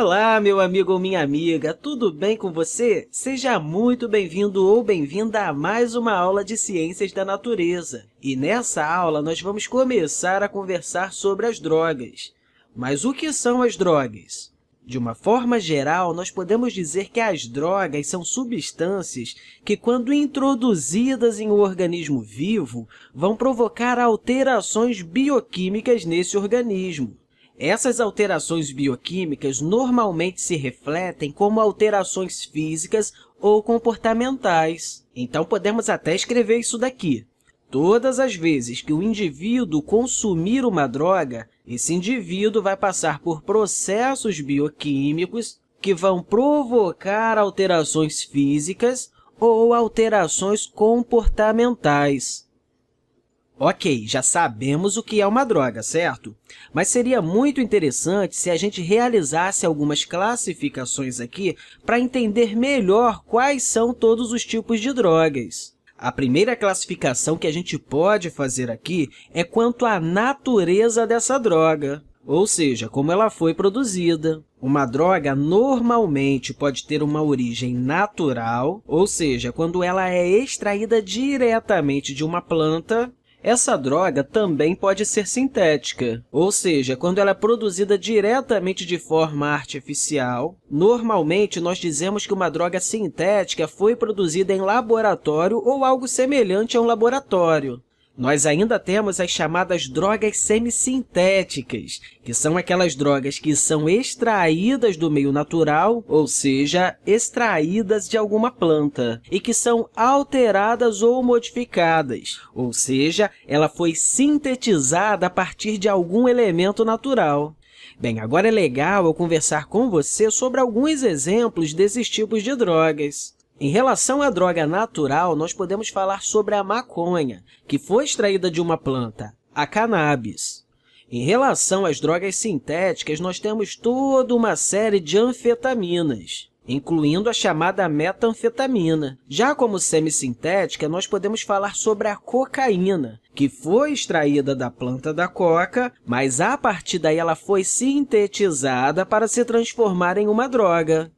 Olá, meu amigo ou minha amiga, tudo bem com você? Seja muito bem-vindo ou bem-vinda a mais uma aula de Ciências da Natureza. E nessa aula, nós vamos começar a conversar sobre as drogas. Mas o que são as drogas? De uma forma geral, nós podemos dizer que as drogas são substâncias que, quando introduzidas em um organismo vivo, vão provocar alterações bioquímicas nesse organismo. Essas alterações bioquímicas normalmente se refletem como alterações físicas ou comportamentais. Então, podemos até escrever isso daqui. Todas as vezes que o indivíduo consumir uma droga, esse indivíduo vai passar por processos bioquímicos que vão provocar alterações físicas ou alterações comportamentais. Ok, já sabemos o que é uma droga, certo? Mas seria muito interessante se a gente realizasse algumas classificações aqui para entender melhor quais são todos os tipos de drogas. A primeira classificação que a gente pode fazer aqui é quanto à natureza dessa droga, ou seja, como ela foi produzida. Uma droga normalmente pode ter uma origem natural, ou seja, quando ela é extraída diretamente de uma planta. Essa droga também pode ser sintética, ou seja, quando ela é produzida diretamente de forma artificial. Normalmente, nós dizemos que uma droga sintética foi produzida em laboratório ou algo semelhante a um laboratório. Nós ainda temos as chamadas drogas semissintéticas, que são aquelas drogas que são extraídas do meio natural, ou seja, extraídas de alguma planta, e que são alteradas ou modificadas, ou seja, ela foi sintetizada a partir de algum elemento natural. Bem, agora é legal eu conversar com você sobre alguns exemplos desses tipos de drogas. Em relação à droga natural, nós podemos falar sobre a maconha, que foi extraída de uma planta, a cannabis. Em relação às drogas sintéticas, nós temos toda uma série de anfetaminas, incluindo a chamada metanfetamina. Já como semissintética, nós podemos falar sobre a cocaína, que foi extraída da planta da coca, mas a partir daí ela foi sintetizada para se transformar em uma droga.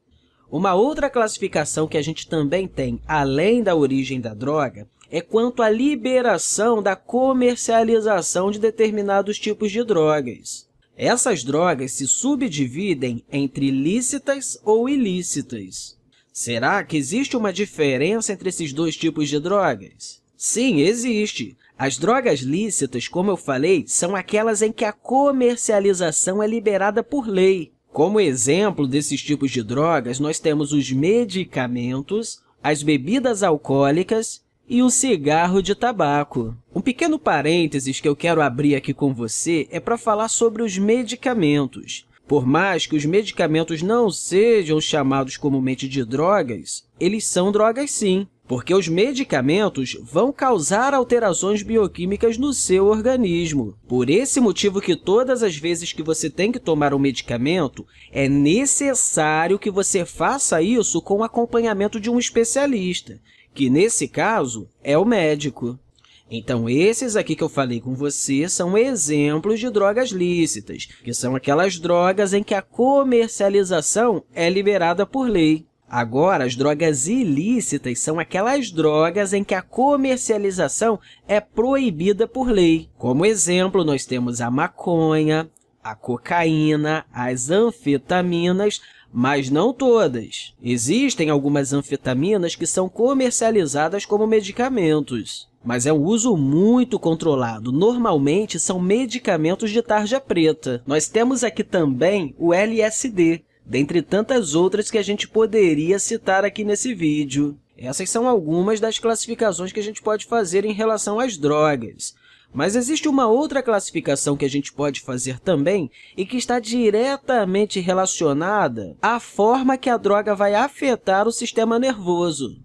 Uma outra classificação que a gente também tem, além da origem da droga, é quanto à liberação da comercialização de determinados tipos de drogas. Essas drogas se subdividem entre lícitas ou ilícitas. Será que existe uma diferença entre esses dois tipos de drogas? Sim, existe. As drogas lícitas, como eu falei, são aquelas em que a comercialização é liberada por lei. Como exemplo desses tipos de drogas, nós temos os medicamentos, as bebidas alcoólicas e o cigarro de tabaco. Um pequeno parênteses que eu quero abrir aqui com você é para falar sobre os medicamentos. Por mais que os medicamentos não sejam chamados comumente de drogas, eles são drogas sim, porque os medicamentos vão causar alterações bioquímicas no seu organismo. Por esse motivo que todas as vezes que você tem que tomar um medicamento, é necessário que você faça isso com o acompanhamento de um especialista, que nesse caso é o médico. Então, esses aqui que eu falei com você são exemplos de drogas lícitas, que são aquelas drogas em que a comercialização é liberada por lei. Agora, as drogas ilícitas são aquelas drogas em que a comercialização é proibida por lei. Como exemplo, nós temos a maconha, a cocaína, as anfetaminas, mas não todas. Existem algumas anfetaminas que são comercializadas como medicamentos, mas é um uso muito controlado. Normalmente, são medicamentos de tarja preta. Nós temos aqui também o LSD, dentre tantas outras que a gente poderia citar aqui nesse vídeo. Essas são algumas das classificações que a gente pode fazer em relação às drogas. Mas existe uma outra classificação que a gente pode fazer também e que está diretamente relacionada à forma que a droga vai afetar o sistema nervoso.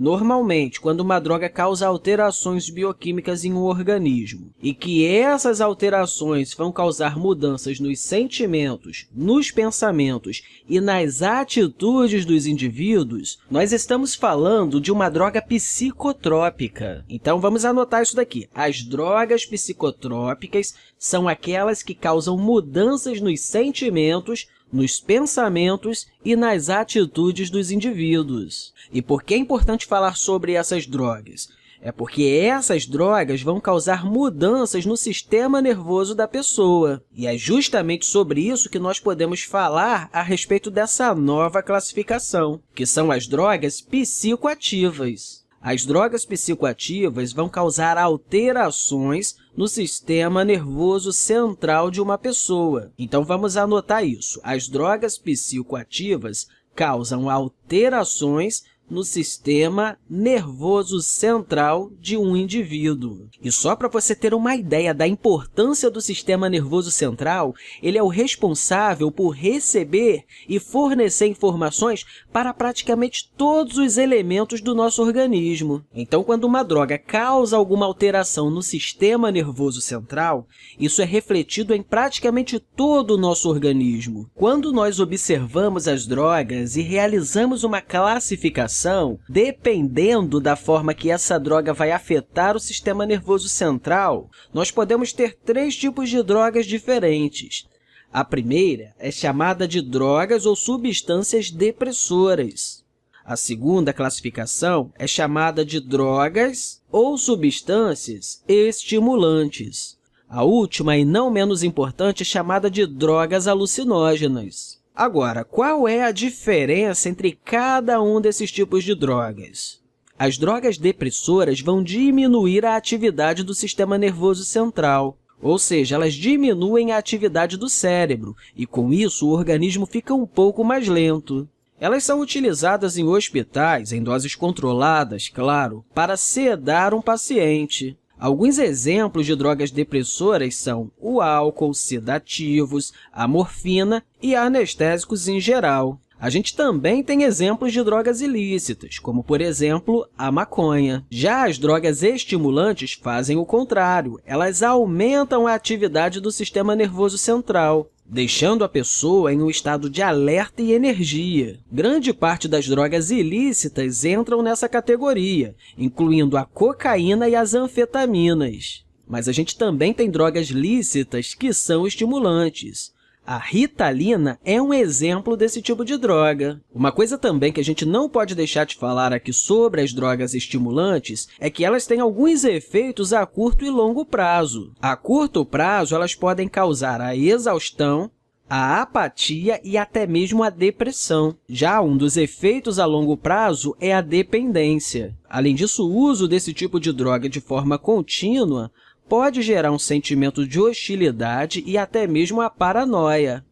Normalmente, quando uma droga causa alterações bioquímicas em um organismo e que essas alterações vão causar mudanças nos sentimentos, nos pensamentos e nas atitudes dos indivíduos, nós estamos falando de uma droga psicotrópica. Então, vamos anotar isso daqui. As drogas psicotrópicas são aquelas que causam mudanças nos sentimentos, nos pensamentos e nas atitudes dos indivíduos. E por que é importante falar sobre essas drogas? É porque essas drogas vão causar mudanças no sistema nervoso da pessoa. E é justamente sobre isso que nós podemos falar a respeito dessa nova classificação, que são as drogas psicoativas. As drogas psicoativas vão causar alterações no sistema nervoso central de uma pessoa. Então, vamos anotar isso. As drogas psicoativas causam alterações no sistema nervoso central de um indivíduo. E só para você ter uma ideia da importância do sistema nervoso central, ele é o responsável por receber e fornecer informações para praticamente todos os elementos do nosso organismo. Então, quando uma droga causa alguma alteração no sistema nervoso central, isso é refletido em praticamente todo o nosso organismo. Quando nós observamos as drogas e realizamos uma classificação, dependendo da forma que essa droga vai afetar o sistema nervoso central, nós podemos ter 3 tipos de drogas diferentes. A primeira é chamada de drogas ou substâncias depressoras. A segunda classificação é chamada de drogas ou substâncias estimulantes. A última, e não menos importante, é chamada de drogas alucinógenas. Agora, qual é a diferença entre cada um desses tipos de drogas? As drogas depressoras vão diminuir a atividade do sistema nervoso central, ou seja, elas diminuem a atividade do cérebro, e com isso o organismo fica um pouco mais lento. Elas são utilizadas em hospitais, em doses controladas, claro, para sedar um paciente. Alguns exemplos de drogas depressoras são o álcool, sedativos, a morfina e anestésicos em geral. A gente também tem exemplos de drogas ilícitas, como, por exemplo, a maconha. Já as drogas estimulantes fazem o contrário, elas aumentam a atividade do sistema nervoso central, deixando a pessoa em um estado de alerta e energia. Grande parte das drogas ilícitas entram nessa categoria, incluindo a cocaína e as anfetaminas. Mas a gente também tem drogas lícitas que são estimulantes. A Ritalina é um exemplo desse tipo de droga. Uma coisa também que a gente não pode deixar de falar aqui sobre as drogas estimulantes é que elas têm alguns efeitos a curto e longo prazo. A curto prazo, elas podem causar a exaustão, a apatia e até mesmo a depressão. Já um dos efeitos a longo prazo é a dependência. Além disso, o uso desse tipo de droga de forma contínua pode gerar um sentimento de hostilidade e até mesmo a paranoia.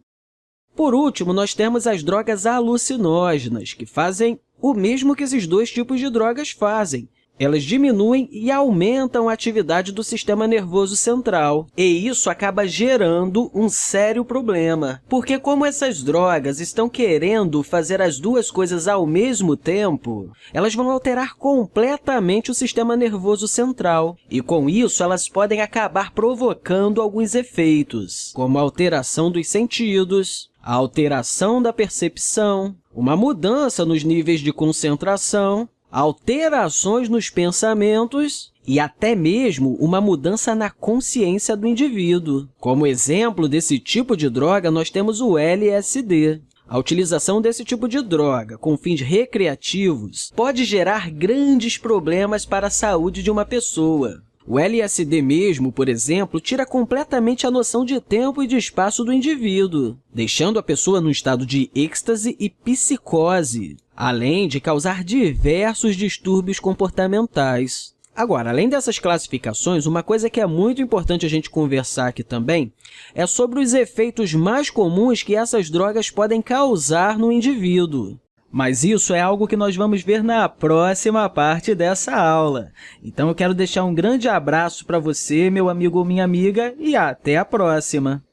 Por último, nós temos as drogas alucinógenas, que fazem o mesmo que esses 2 tipos de drogas fazem. Elas diminuem e aumentam a atividade do sistema nervoso central. E isso acaba gerando um sério problema, porque como essas drogas estão querendo fazer as 2 coisas ao mesmo tempo, elas vão alterar completamente o sistema nervoso central. E com isso, elas podem acabar provocando alguns efeitos, como a alteração dos sentidos, a alteração da percepção, uma mudança nos níveis de concentração, alterações nos pensamentos e até mesmo uma mudança na consciência do indivíduo. Como exemplo desse tipo de droga, nós temos o LSD. A utilização desse tipo de droga com fins recreativos pode gerar grandes problemas para a saúde de uma pessoa. O LSD mesmo, por exemplo, tira completamente a noção de tempo e de espaço do indivíduo, deixando a pessoa num estado de êxtase e psicose, além de causar diversos distúrbios comportamentais. Agora, além dessas classificações, uma coisa que é muito importante a gente conversar aqui também é sobre os efeitos mais comuns que essas drogas podem causar no indivíduo. Mas isso é algo que nós vamos ver na próxima parte dessa aula. Então, eu quero deixar um grande abraço para você, meu amigo ou minha amiga, e até a próxima!